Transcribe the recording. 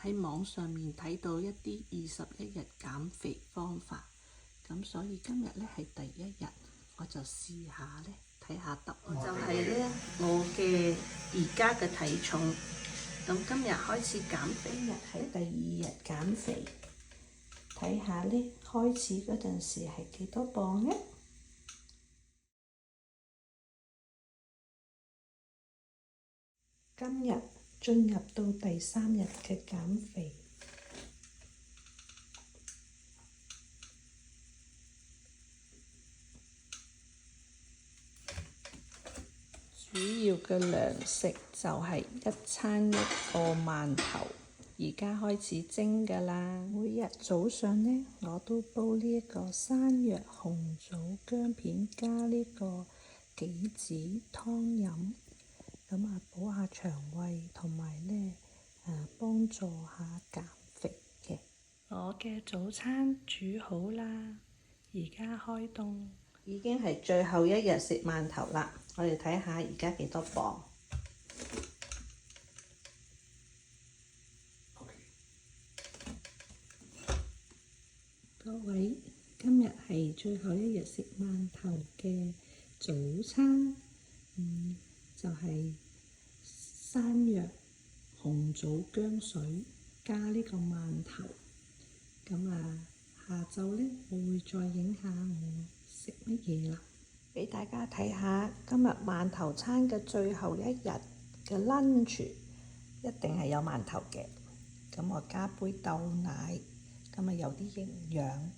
喺網上面睇到一啲21日減肥方法，咁所以今日呢係第1日，我就試下呢，睇下得唔得。就係呢，我嘅而家嘅體重，咁今日開始減肥，今日係第2日減肥，睇下呢，開始嗰陣時係幾多磅呢？今日進入到第3日嘅減肥，主要嘅糧食就係1餐1個饅頭，而家開始蒸㗎啦。每日早上呢，我都煲呢一個山藥紅棗薑片加呢個杞子湯飲。咁補下腸胃同埋呢幫助下減肥嘅。我嘅早餐煮好啦，而家開動。已經係最後1日食饅頭啦，我哋睇下而家幾多磅。各位，今日係最後1日食饅頭嘅早餐。就係山藥紅棗薑水加呢個饅頭。咁下晝呢，我會再影下我食乜嘢啦，俾大家睇下今日饅頭餐嘅最後1日嘅 lunch， 一定係有饅頭嘅。咁我加杯豆奶，咁有啲營養。